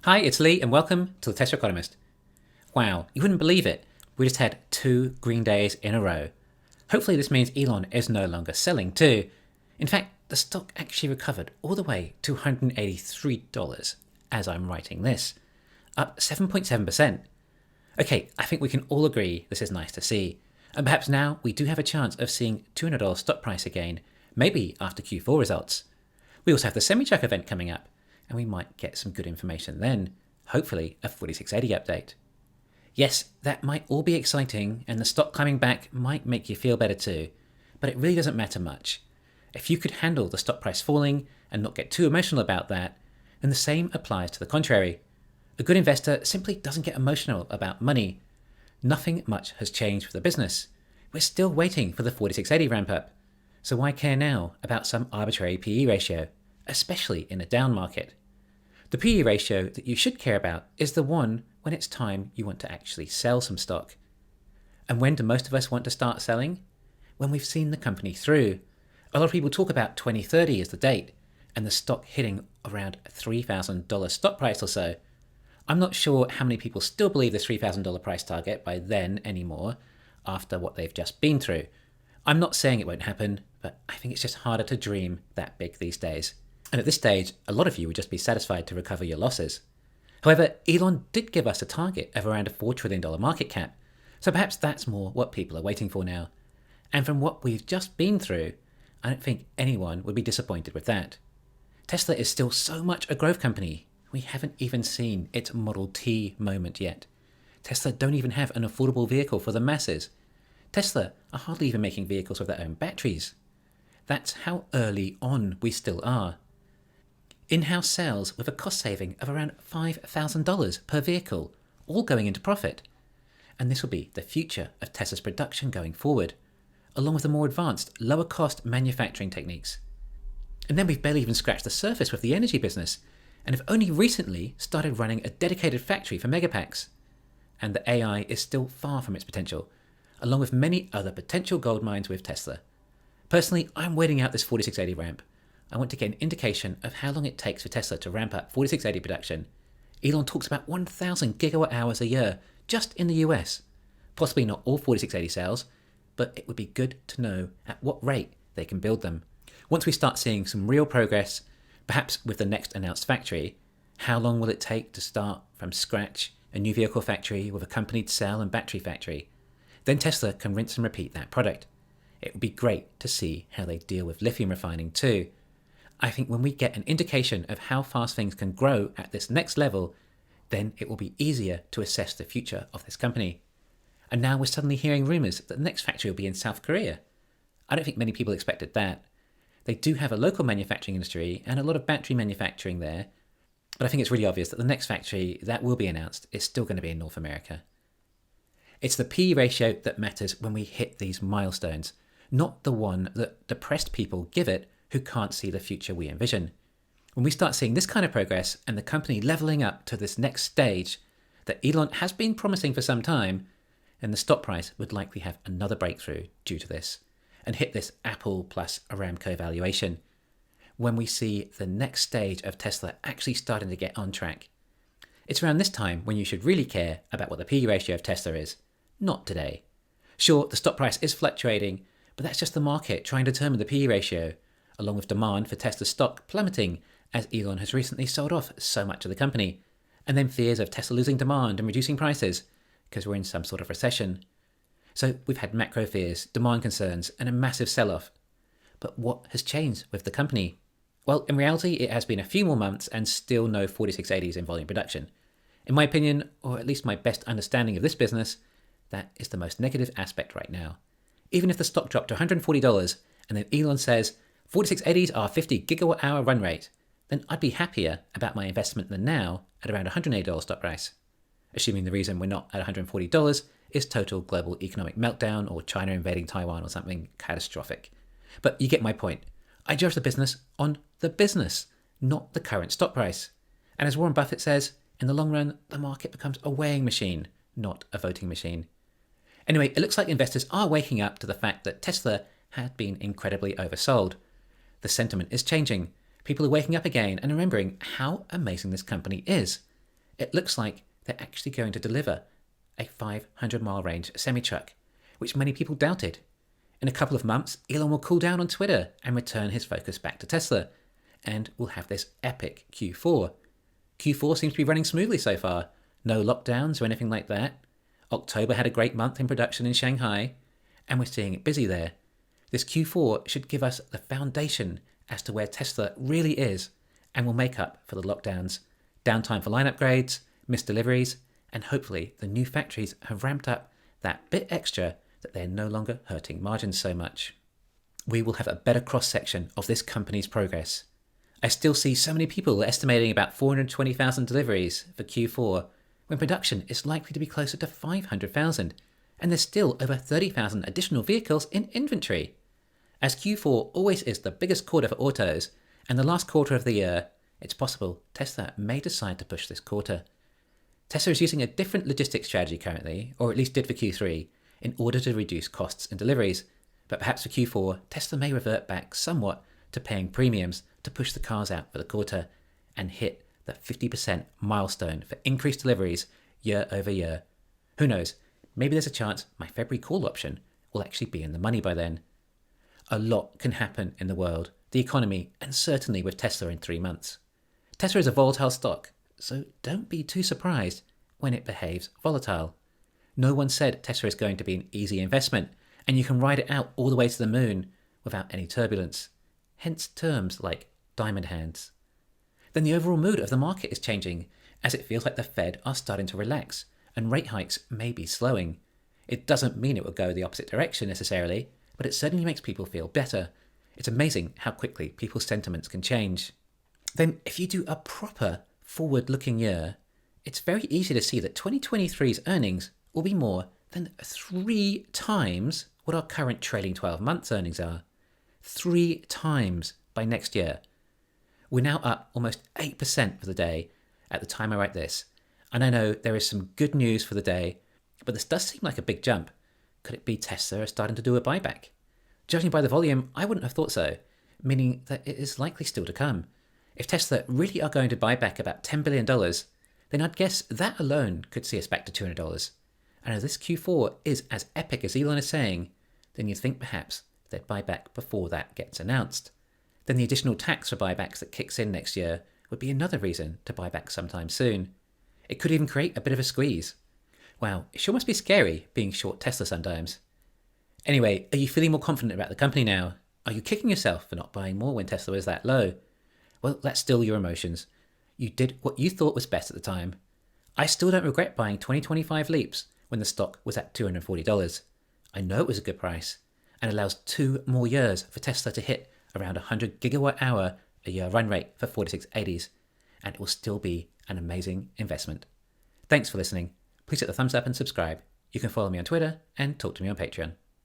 Hi, it's Lee, and welcome to the Tesla Economist. Wow, you wouldn't believe it. We just had 2 green days in a row. Hopefully, this means Elon is no longer selling too. In fact, the stock actually recovered all the way to $183 as I'm writing this, up 7.7%. Okay, I think we can all agree this is nice to see. And perhaps now we do have a chance of seeing $200 stock price again, maybe after Q4 results. We also have the semi-truck event coming up, and we might get some good information then, hopefully a 4680 update. Yes, that might all be exciting, and the stock climbing back might make you feel better too, but it really doesn't matter much. If you could handle the stock price falling and not get too emotional about that, then the same applies to the contrary. A good investor simply doesn't get emotional about money. Nothing much has changed for the business. We're still waiting for the 4680 ramp up. So why care now about some arbitrary PE ratio, especially in a down market? The PE ratio that you should care about is the one when it's time you want to actually sell some stock. And when do most of us want to start selling? When we've seen the company through. A lot of people talk about 2030 as the date, and the stock hitting around $3,000 stock price or so. I'm not sure how many people still believe the $3,000 price target by then anymore, after what they've just been through. I'm not saying it won't happen, but I think it's just harder to dream that big these days. And at this stage, a lot of you would just be satisfied to recover your losses. However, Elon did give us a target of around a $4 trillion market cap, so perhaps that's more what people are waiting for now. And from what we've just been through, I don't think anyone would be disappointed with that. Tesla is still so much a growth company. We haven't even seen its Model T moment yet. Tesla don't even have an affordable vehicle for the masses. Tesla are hardly even making vehicles with their own batteries. That's how early on we still are. In-house sales with a cost saving of around $5,000 per vehicle, all going into profit. And this will be the future of Tesla's production going forward, along with the more advanced, lower-cost manufacturing techniques. And then we've barely even scratched the surface with the energy business, and have only recently started running a dedicated factory for megapacks. And the AI is still far from its potential, along with many other potential gold mines with Tesla. Personally, I'm waiting out this 4680 ramp. I want to get an indication of how long it takes for Tesla to ramp up 4680 production. Elon talks about 1,000 gigawatt hours a year just in the US. Possibly not all 4680 cells, but it would be good to know at what rate they can build them. Once we start seeing some real progress, perhaps with the next announced factory, how long will it take to start from scratch a new vehicle factory with accompanied cell and battery factory? Then Tesla can rinse and repeat that product. It would be great to see how they deal with lithium refining too. I think when we get an indication of how fast things can grow at this next level, then it will be easier to assess the future of this company. And now we're suddenly hearing rumours that the next factory will be in South Korea. I don't think many people expected that. They do have a local manufacturing industry and a lot of battery manufacturing there, but I think it's really obvious that the next factory that will be announced is still going to be in North America. It's the P ratio that matters when we hit these milestones, not the one that depressed people give it who can't see the future we envision. When we start seeing this kind of progress and the company leveling up to this next stage that Elon has been promising for some time, then the stock price would likely have another breakthrough due to this and hit this Apple plus Aramco valuation. When we see the next stage of Tesla actually starting to get on track. It's around this time when you should really care about what the P ratio of Tesla is, not today. Sure, the stock price is fluctuating, but that's just the market trying to determine the P ratio, along with demand for Tesla stock plummeting as Elon has recently sold off so much of the company, and then fears of Tesla losing demand and reducing prices because we're in some sort of recession. So we've had macro fears, demand concerns, and a massive sell-off. But what has changed with the company? Well, in reality, it has been a few more months and still no 4680s in volume production. In my opinion, or at least my best understanding of this business, that is the most negative aspect right now. Even if the stock dropped to $140 and then Elon says 4680s are 50 gigawatt hour run rate, then I'd be happier about my investment than now at around $180 stock price. Assuming the reason we're not at $140 is total global economic meltdown or China invading Taiwan or something catastrophic. But you get my point. I judge the business on the business, not the current stock price. And as Warren Buffett says, in the long run, the market becomes a weighing machine, not a voting machine. Anyway, it looks like investors are waking up to the fact that Tesla had been incredibly oversold. The sentiment is changing. People are waking up again and remembering how amazing this company is. it looks like they're actually going to deliver a 500-mile range semi-truck, which many people doubted. In a couple of months, Elon will cool down on Twitter and return his focus back to Tesla, and we'll have this epic Q4. Q4 seems to be running smoothly so far. No lockdowns or anything like that. October had a great month in production in Shanghai, and we're seeing it busy there. This Q4 should give us the foundation as to where Tesla really is, and will make up for the lockdowns, downtime for line upgrades, missed deliveries, and hopefully the new factories have ramped up that bit extra that they're no longer hurting margins so much. We will have a better cross-section of this company's progress. I still see so many people estimating about 420,000 deliveries for Q4, when production is likely to be closer to 500,000, and there's still over 30,000 additional vehicles in inventory. As Q4 always is the biggest quarter for autos, and the last quarter of the year, it's possible Tesla may decide to push this quarter. Tesla is using a different logistics strategy currently, or at least did for Q3, in order to reduce costs and deliveries, but perhaps for Q4, Tesla may revert back somewhat to paying premiums to push the cars out for the quarter and hit the 50% milestone for increased deliveries year over year. Who knows, maybe there's a chance my February call option will actually be in the money by then. A lot can happen in the world, the economy, and certainly with Tesla in 3 months. Tesla is a volatile stock, so don't be too surprised when it behaves volatile. No one said Tesla is going to be an easy investment, and you can ride it out all the way to the moon without any turbulence, hence terms like diamond hands. Then the overall mood of the market is changing, as it feels like the Fed are starting to relax, and rate hikes may be slowing. It doesn't mean it will go the opposite direction necessarily, but it certainly makes people feel better. It's amazing how quickly people's sentiments can change. Then if you do a proper forward-looking year, it's very easy to see that 2023's earnings will be more than 3 times what our current trailing 12 months earnings are. 3 times by next year. We're now up almost 8% for the day at the time I write this, and I know there is some good news for the day, but this does seem like a big jump. Could it be Tesla starting to do a buyback? Judging by the volume, I wouldn't have thought so, meaning that it is likely still to come. If Tesla really are going to buy back about $10 billion, then I'd guess that alone could see us back to $200. And if this Q4 is as epic as Elon is saying, then you'd think perhaps they'd buy back before that gets announced. Then the additional tax for buybacks that kicks in next year would be another reason to buy back sometime soon. It could even create a bit of a squeeze. Wow, it sure must be scary being short Tesla sometimes. Anyway, are you feeling more confident about the company now? Are you kicking yourself for not buying more when Tesla was that low? Well, that's still your emotions. You did what you thought was best at the time. I still don't regret buying 2025 Leaps when the stock was at $240. I know it was a good price, and allows 2 more years for Tesla to hit around 100 gigawatt hour a year run rate for 4680s, and it will still be an amazing investment. Thanks for listening. Please hit the thumbs up and subscribe. You can follow me on Twitter and talk to me on Patreon.